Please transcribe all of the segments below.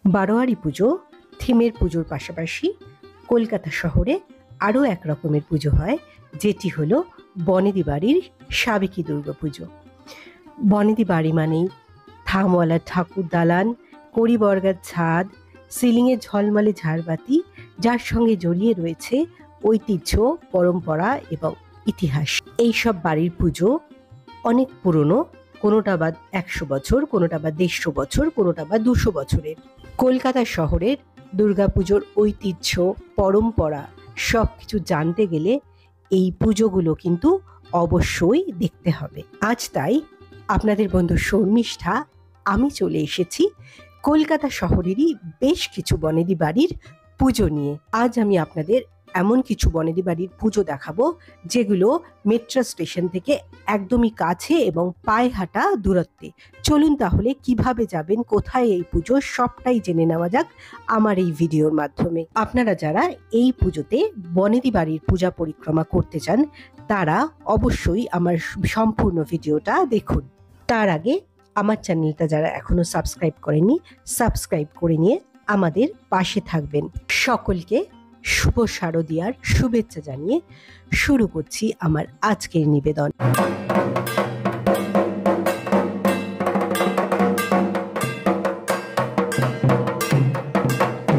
বারোয়ারি পুজো থিমের পুজোর পাশাপাশি কলকাতা শহরে আরও এক রকমের পুজো হয়, যেটি হলো বনেদি বাড়ির সাবেকি দুর্গাপুজো। বনেদি বাড়ি মানেই থামওয়ালা ঠাকুর দালান, কড়ি বর্গার ছাদ, সিলিংয়ে ঝলমলে ঝাড়বাতি, যার সঙ্গে জড়িয়ে রয়েছে ঐতিহ্য, পরম্পরা এবং ইতিহাস। এইসব বাড়ির পুজো অনেক পুরনো, কোনোটা বা 100 বছর, কোনোটা বা 150 বছর, কোনোটা বা 200 বছরের। কলকাতা শহরের দুর্গাপুজোর ঐতিহ্য, পরম্পরা সবকিছু জানতে গেলে এই পুজোগুলো কিন্তু অবশ্যই দেখতে হবে। আজ তাই আপনাদের বন্ধু শর্মিষ্ঠা আমি চলে এসেছি কলকাতা শহরেরই বেশ কিছু বনেদি বাড়ির পুজো নিয়ে। আজ আমি আপনাদের এমন কিছু বনেদি বাড়ির পুজো দেখাবো যেগুলো মেট্রো স্টেশন থেকে একদমই কাছে এবং পায়ে হাঁটা দূরত্বে। চলুন তাহলে কিভাবে যাবেন, কোথায় এই পুজো, সবটাই জেনে নেওয়া যাক আমার এই ভিডিওর মাধ্যমে। আপনারা যারা এই পুজোতে বনেদি বাড়ির পূজা পরিক্রমা করতে চান তারা অবশ্যই আমার সম্পূর্ণ ভিডিওটা দেখুন। তার আগে আমার চ্যানেলটা যারা এখনো সাবস্ক্রাইব করেনি, সাবস্ক্রাইব করে নিয়ে আমাদের পাশে থাকবেন। সকলকে শুভ শারদিয়ার শুভেচ্ছা জানিয়ে শুরু করছি আমার আজকের নিবেদন।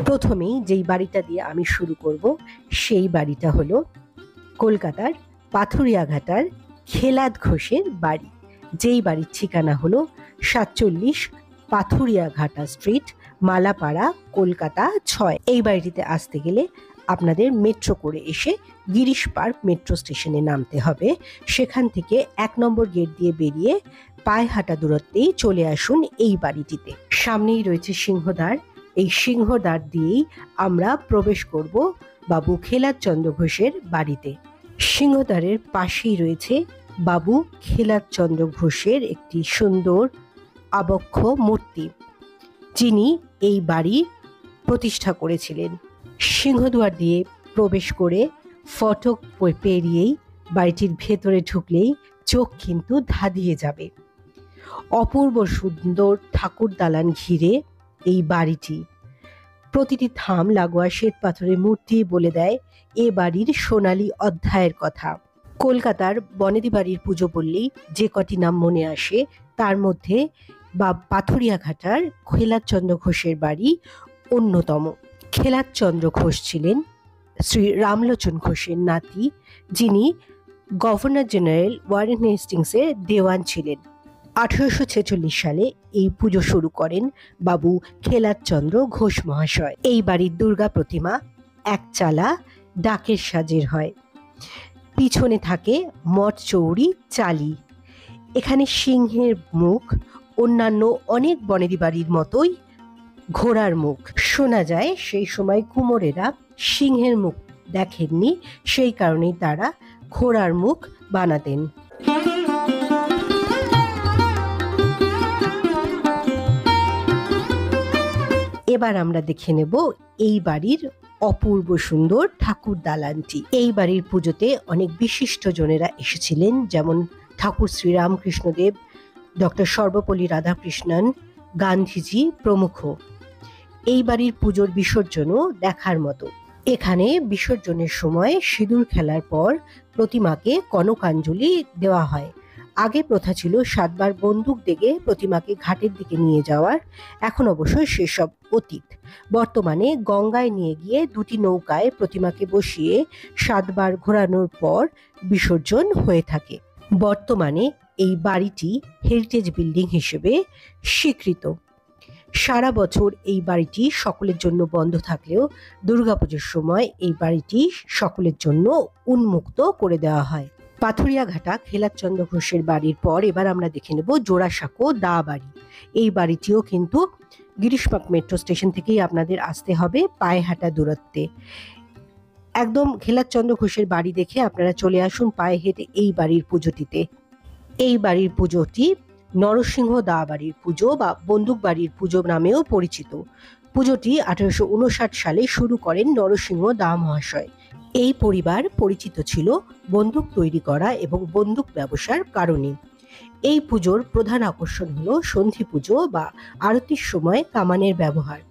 প্রথমেই যেই বাড়িটা দিয়ে আমি শুরু করব সেই বাড়িটা হলো কলকাতার পাথুরিয়াঘাটার খেলাদ ঘোষের বাড়ি, যেই বাড়ির ঠিকানা হলো 47 পাথুরিয়াঘাটা স্ট্রিট, মালাপাড়া, কলকাতা 6। এই বাড়িটিতে আসতে গেলে আপনাদের মেট্রো করে এসে গিরিশ পার্ক মেট্রো স্টেশনে নামতে হবে। সেখান থেকে 1 নম্বর গেট দিয়ে বেরিয়ে পায়ে হাঁটা দূরত্বেই চলে আসুন এই বাড়িটিতে। সামনেই রয়েছে সিংহদ্বার। এই সিংহদ্বার দিয়েই আমরা প্রবেশ করব বাবু খেলাদ চন্দ্র ঘোষের বাড়িতে। সিংহদ্বারের পাশেই রয়েছে বাবু খেলাদ চন্দ্র ঘোষের একটি সুন্দর আবক্ষ মূর্তি, যিনি এই বাড়ি প্রতিষ্ঠা করেছিলেন। সিংহদ্বার দিয়ে প্রবেশ করে ফটক পেরিয়েই বাড়িটির ভেতরে ঢুকলেই চোখ কিন্তু ধাঁধিয়ে যাবে। অপূর্ব সুন্দর ঠাকুর দালান ঘিরে এই বাড়িটি। প্রতিটি থাম লাগোয়া শ্বেত পাথরের মূর্তি বলে দেয় এ বাড়ির সোনালী অধ্যায়ের কথা। কলকাতার বনেদি বাড়ির পুজো বললেই যে কটি নাম মনে আসে তার মধ্যে বা পাথুরিয়াঘাটার খেলাদ চন্দ্র ঘোষের বাড়ি অন্যতম। খেলাদ চন্দ্র ঘোষ ছিলেন শ্রী রামলোচন ঘোষের নাতি, যিনি গভর্নর জেনারেল ওয়ারেন হেস্টিংসের দেওয়ান ছিলেন। 1846 সালে এই পুজো শুরু করেন বাবু খেলাদ চন্দ্র ঘোষ মহাশয়। এই বাড়ির দুর্গা প্রতিমা একচালা ডাকের সাজের হয়। পিছনে থাকে মঠ চৌরি চালি। এখানে সিংহের মুখ, অন্যান্য অনেক বনেদি বাড়ির মতোই ঘোড়ার মুখ। শোনা যায় সেই সময় কুমোরেরা সিংহের মুখ দেখেননি, সেই কারণেই তারা ঘোড়ার মুখ বানাতেন। এবার আমরা দেখে নেব এই বাড়ির অপূর্ব সুন্দর ঠাকুর দালানটি। এই বাড়ির পুজোতে অনেক বিশিষ্ট জনেরা এসেছিলেন, যেমন ঠাকুর শ্রীরামকৃষ্ণদেব, ডক্টর সর্বপল্লী রাধাকৃষ্ণন, গান্ধীজি প্রমুখ। এই বাড়ির পুজোর বিসর্জনও দেখার মতো। এখানে বিসর্জনের সময় সিঁদুর খেলার পর প্রতিমাকে কনকাঞ্জলি দেওয়া হয়। আগে প্রথা ছিল 7 বার বন্দুক দেগে প্রতিমাকে ঘাটের দিকে নিয়ে যাওয়ার, এখন অবশ্য সেসব অতীত। বর্তমানে গঙ্গায় নিয়ে গিয়ে 2টি নৌকায় প্রতিমাকে বসিয়ে 7 বার ঘোরানোর পর বিসর্জন হয়ে থাকে। বর্তমানে এই বাড়িটি হেরিটেজ বিল্ডিং হিসেবে স্বীকৃত। সারা বছর এই বাড়িটি সকলের জন্য বন্ধ থাকলেও দুর্গাপুজোর সময় এই বাড়িটি সকলের জন্য উন্মুক্ত করে দেওয়া হয়। পাথুরিয়াঘাটা খেলাদ চন্দ্র ঘোষের বাড়ির পর এবার আমরা দেখে নেব জোড়াসাঁকো দা বাড়ি। এই বাড়িটিও কিন্তু গিরিশ পার্ক মেট্রো স্টেশন থেকেই আপনাদের আসতে হবে পায়ে হাঁটা দূরত্বে। একদম খেলাদ চন্দ্র ঘোষের বাড়ি দেখে আপনারা চলে আসুন পায়ে হেঁটে এই বাড়ির পুজোটিতে। এই বাড়ির পুজোটি নরসিংহ দা বাড়ির পুজো বা বন্দুক বাড়ির পুজো নামেও পরিচিত। পুজোটি 1859 সালে শুরু করেন নরসিংহ দা মহাশয়। এই পরিবার পরিচিত ছিল বন্দুক তৈরি করা এবং বন্দুক ব্যবসার কারণে। এই পুজোর প্রধান আকর্ষণ হলো সন্ধি পুজো বা আরতির সময় কামানের ব্যবহার।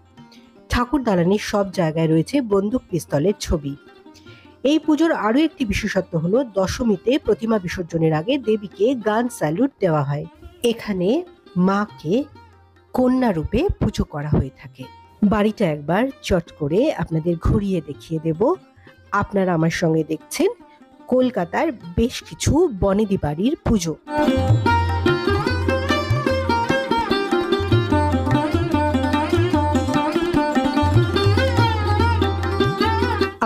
ঠাকুর দালানের সব জায়গায় রয়েছে বন্দুক পিস্তলের ছবি। এই পুজোর আরো একটি বিশেষত্ব হলো দশমীতে প্রতিমা বিসর্জনের আগে দেবীকে গান স্যালুট দেওয়া হয়। এখানে মাকে কন্যা রূপে পুজো করা হয়ে থাকে। বাড়িটা একবার চট করে আপনাদের ঘুরিয়ে দেখিয়ে দেব। আপনারা আমার সঙ্গে দেখছেন কলকাতার বেশ কিছু বনেদি বাড়ির পুজো।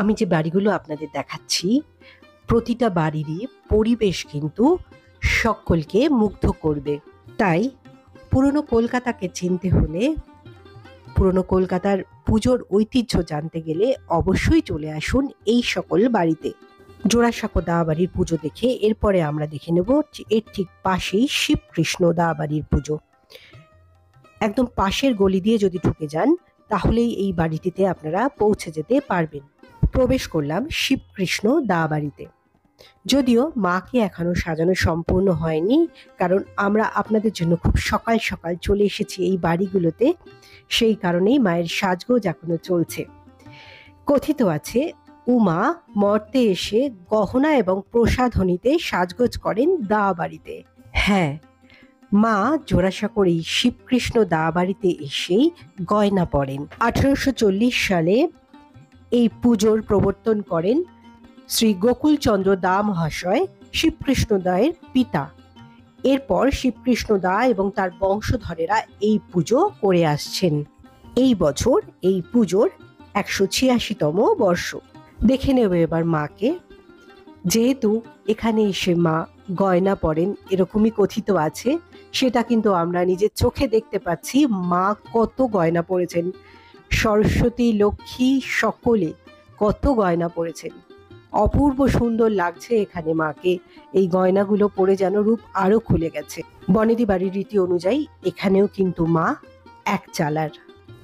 আমি যে বাড়িগুলো আপনাদের দেখাচ্ছি প্রতিটা বাড়িরই পরিবেশ কিন্তু সকলকে মুগ্ধ করবে। তাই পুরনো কলকাতাকে চিনতে হলে, পুরনো কলকাতার পুজোর ঐতিহ্য জানতে গেলে অবশ্যই চলে আসুন এই সকল বাড়িতে। জোড়াসাঁকো দাবাড়ির পুজো দেখে এরপরে আমরা দেখে নেব এর ঠিক পাশেই শিবকৃষ্ণ দাবাড়ির পুজো। একদম পাশের গলি দিয়ে যদি ঢুকে যান তাহলেই এই বাড়িটিতে আপনারা পৌঁছে যেতে পারবেন। প্রবেশ করলাম শিবকৃষ্ণ দাবাড়িতে। যদিও মাকে এখনো সাজানো সম্পূর্ণ হয়নি, কারণ আমরা আপনাদের জন্য খুব সকাল সকাল চলে এসেছি এই বাড়িগুলোতে, সেই কারণেই মায়ের সাজগোজ এখনো চলছে। কথিত আছে উমা মর্তে এসে গহনা এবং প্রসাধনীতে সাজগোজ করেন দাবাড়িতে। হ্যাঁ, মা জোড়াসাঁকোর এই শিবকৃষ্ণ দাবাড়িতে এসেই গয়না পরেন। 1840 সালে এই পুজোর প্রবর্তন করেন শ্রী গোকুলচন্দ্র দা মহাশয়, শিবকৃষ্ণ দায়ের পিতা। এরপর শিবকৃষ্ণ দা এবং তার বংশধরেরা এই পুজো করে আসছেন। এই বছর এই পুজোর 186তম বর্ষ। দেখে নেব এবার মাকে। যেহেতু এখানে এসে মা গয়না পরেন এরকমই কথিত আছে, সেটা কিন্তু আমরা নিজের চোখে দেখতে পাচ্ছি। মা কত গয়না পরেছেন, সরস্বতী লক্ষ্মী সকলে কত গয়না পরেছেন। অপূর্ব সুন্দর লাগছে এখানে মাকে। এই গয়নাগুলো পরে যেন রূপ আরো খুলে গেছে। বনেদি বাড়ির রীতি অনুযায়ী এখানেও কিন্তু মা এক চালার।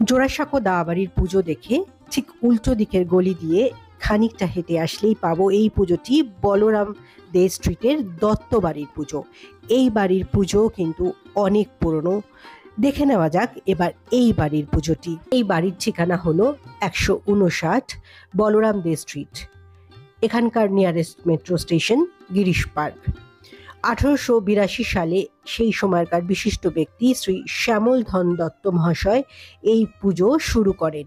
জোড়াসাঁকো দাবাড়ির পুজো দেখে ঠিক উল্টো দিকের গলি দিয়ে খানিকটা হেঁটে আসলেই পাবো এই পুজোটি বলরাম দে স্ট্রিটের দত্ত বাড়ির পুজো। এই বাড়ির পুজো কিন্তু অনেক পুরনো। দেখে নেওয়া যাক এবার এই বাড়ির পুজোটি। এই বাড়ির ঠিকানা হলো 159 বলরাম দে স্ট্রিট। এখানকার nearest metro station Girish park. 1882 সালে সেই সময়কার বিশিষ্ট ব্যক্তি শ্রী শ্যামল ধন দত্ত মহাশয় এই পুজো শুরু করেন।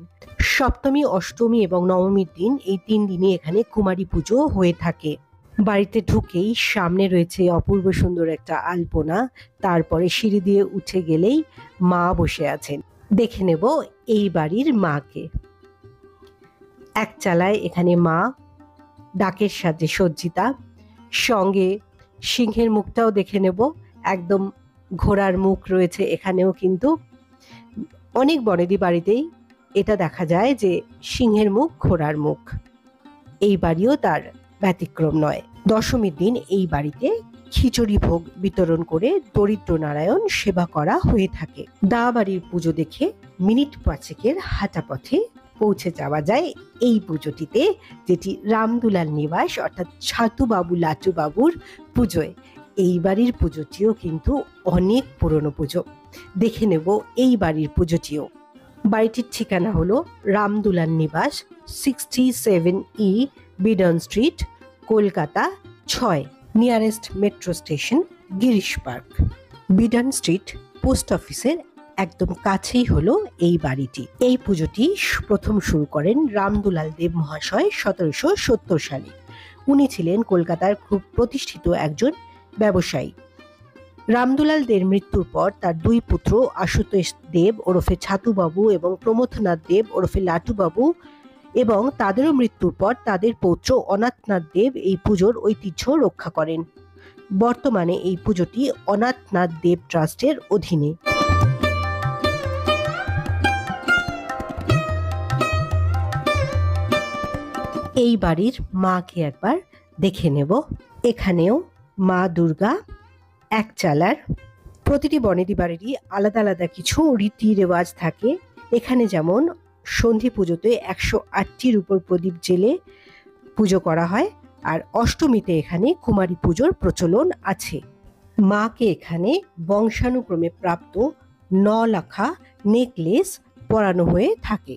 সপ্তমী, অষ্টমী এবং নবমীর দিন, এই 3 দিনই এখানে কুমারী পুজো হয়ে থাকে। বাড়িতে ঢুকেই সামনে রয়েছে অপূর্ব সুন্দর একটা আলপনা। তারপরে সিঁড়ি দিয়ে উঠে গেলেই মা বসে আছেন। দেখে নেব এই বাড়ির মাকে। এক চালায় এখানে মা ডাকের সাথে সজ্জিতা, সঙ্গে সিংহের মুখটাও দেখে নেব। একদম ঘোড়ার মুখ রয়েছে এখানেও। কিন্তু অনেক বনেদি বাড়িতেই এটা দেখা যায় যে সিংহের মুখ, ঘোড়ার মুখ। এই বাড়িও তার ব্যতিক্রম নয়। দশমীর দিন এই বাড়িতে খিচুড়ি ভোগ বিতরণ করে দরিদ্র নারায়ণ সেবা করা হয়ে থাকে। দাবাড়ির পুজো দেখে মিনিট 5-এর হাঁটা পথে পৌঁছে যাওয়া যায় এই পুজোটিতে, যেটি রামদুলাল নিবাস অর্থাৎ ছাতুবাবু লাটুবাবুর পুজোয়। এই বাড়ির পুজোটিও কিন্তু অনেক পুরনো পুজো। দেখে নেব এই বাড়ির পুজোটিও। বাড়িটির ঠিকানা হলো রামদুলাল নিবাস, 67E Beadon street, Kolkata 6। Nearest metro station Girish park. Beadon street post অফিসের একদম কাছেই হলো এই বাড়িটি। এই পুজোটি প্রথম শুরু করেন রামদুলাল দেব মহাশয় 1770 সালে। উনি ছিলেন কলকাতার খুব প্রতিষ্ঠিত একজন ব্যবসায়ী। রামদুলাল দের মৃত্যুর পর তার 2 পুত্র আশুতোষ দেব ওরফে ছাতুবাবু এবং প্রমথনাথ দেব ওরফে লাটুবাবু, এবং তাদেরও মৃত্যুর পর তাদের পৌত্র অনাথনাথ দেব এই পুজোর ঐতিহ্য রক্ষা করেন। বর্তমানে এই পুজোটি অনাথনাথ দেব ট্রাস্টের অধীনে। এই বাড়ির মাকে একবার দেখে নেব। এখানেও মা দুর্গা এক চালার। প্রতিটি বনেদি বাড়িরই আলাদা আলাদা কিছু রীতি রেওয়াজ থাকে। এখানে যেমন সন্ধি পুজোতে 108টির উপর প্রদীপ জেলে পুজো করা হয়, আর অষ্টমীতে এখানে কুমারী পুজোর প্রচলন আছে। মাকে এখানে বংশানুক্রমে প্রাপ্ত 9 লাখা নেকলেস পরানো হয়ে থাকে।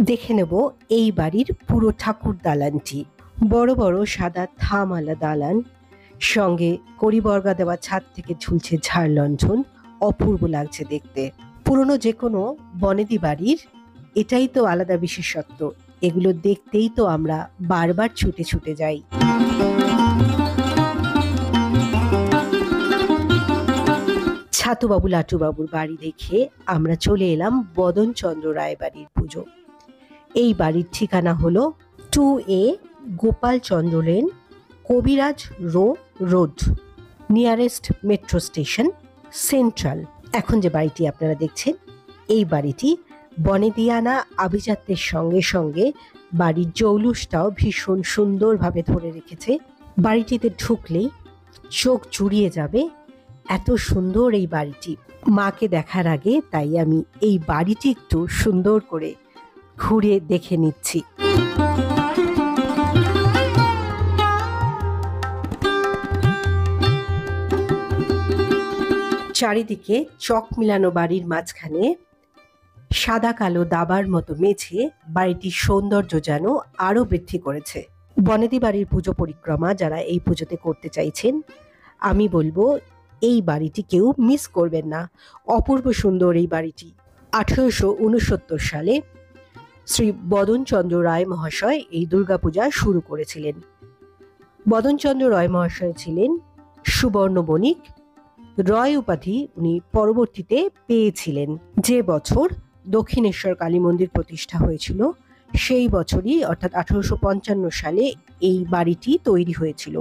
দেখে নেব এই বাড়ির পুরো ঠাকুর দালানটি। বড় বড় সাদা থামওয়ালা দালান, সঙ্গে কড়িবর্গা দেওয়া ছাদ থেকে ঝুলছে ঝাড় লণ্ঠন। অপূর্ব লাগছে দেখতে। পুরনো যে কোনো বনেদি বাড়ির এটাই তো আলাদা বিশেষত্ব। এগুলো দেখতেই তো আমরা বারবার ছুটে ছুটে যাই। ছাতুবাবু লাটুবাবুর বাড়ি দেখে আমরা চলে এলাম বদনচন্দ্র রায় বাড়ির পুজো। এই বাড়ির ঠিকানা হলো 2A গোপালচন্দ্র লেন, কবিরাজ road, nearest metro station, central. এখন যে বাড়িটি আপনারা দেখছেন, এই বাড়িটি বনেদিয়ানা আভিজাত্যের সঙ্গে সঙ্গে বাড়ির জৌলুসটাও ভীষণ সুন্দরভাবে ধরে রেখেছে। বাড়িটিতে ঢুকলেই চোখ জুড়িয়ে যাবে, এত সুন্দর এই বাড়িটি। মাকে দেখার আগে তাই আমি এই বাড়িটি একটু সুন্দর করে ঘুরে দেখে নিচ্ছি। চারিদিকে চক মিলানো বাড়ির মাঝখানে সাদা কালো দাবার মতো মেঝে বাড়িটির সৌন্দর্য যেন আরো বৃদ্ধি করেছে। বনেদি বাড়ির পুজো পরিক্রমা যারা এই পুজোতে করতে চাইছেন, আমি বলবো এই বাড়িটি কেউ মিস করবেন না। অপূর্ব সুন্দর এই বাড়িটি। 1869 সালে শ্রী বদনচন্দ্র রায় মহাশয় এই দুর্গাপূজা শুরু করেছিলেন। বদনচন্দ্র রায় মহাশয় ছিলেন সুবর্ণ বণিক। রয় উপাধি উনি পরবর্তীতে পেয়েছিলেন। যে বছর দক্ষিণেশ্বর কালী মন্দির প্রতিষ্ঠা হয়েছিল, সেই বছরই অর্থাৎ 1855 সালে এই বাড়িটি তৈরি হয়েছিল।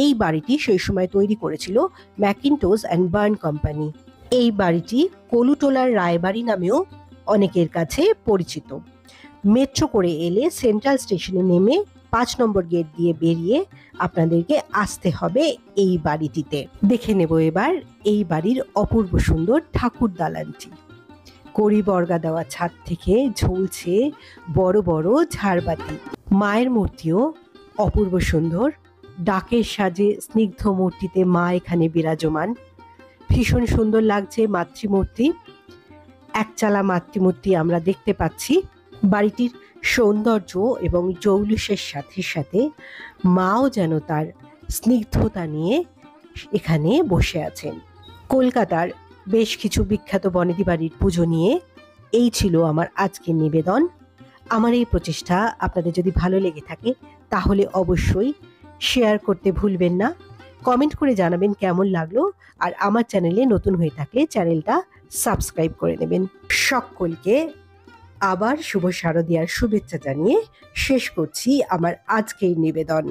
এই বাড়িটি সেই সময় তৈরি করেছিল ম্যাকিন্টোশ অ্যান্ড বার্ন কোম্পানি। এই বাড়িটি কলুটোলার রায়বাড়ি নামেও অনেকের কাছে পরিচিত। মেট্রো করে এলে সেন্ট্রাল স্টেশনে নেমে 5 নম্বর গেট দিয়ে বেরিয়ে আপনাদেরকে আসতে হবে এই বাড়িটিতে। দেখে নেব এবার এই বাড়ির অপূর্ব সুন্দর ঠাকুর দালানটি। কড়িবর্গা দেওয়া ছাদ থেকে ঝুলছে বড় বড় ঝাড়বাতি। মায়ের মূর্তিও অপূর্ব সুন্দর। ডাকের সাজে স্নিগ্ধ মূর্তিতে মা এখানে বিরাজমান। ভীষণ সুন্দর লাগছে মাতৃমূর্তি। একচালা মাতৃমূর্তি আমরা দেখতে পাচ্ছি। বাড়িটির সৌন্দর্য এবং জৌলুসের সাথে সাথে মাও যেন তার স্নিগ্ধতা নিয়ে এখানে বসে আছেন। কলকাতার বেশ কিছু বিখ্যাত বনেদি বাড়ির পুজো নিয়ে এই ছিল আমার আজকের নিবেদন। আমার এই প্রচেষ্টা আপনাদের যদি ভালো লেগে থাকে তাহলে অবশ্যই শেয়ার করতে ভুলবেন না। কমেন্ট করে জানাবেন কেমন লাগলো, আর আমার চ্যানেলে নতুন হয়ে থাকলে চ্যানেলটা সাবস্ক্রাইব করে নেবেন। সকলকে আবার শুভ শারদীয়ার শুভেচ্ছা জানিয়ে শেষ করছি আমার আজকের নিবেদন।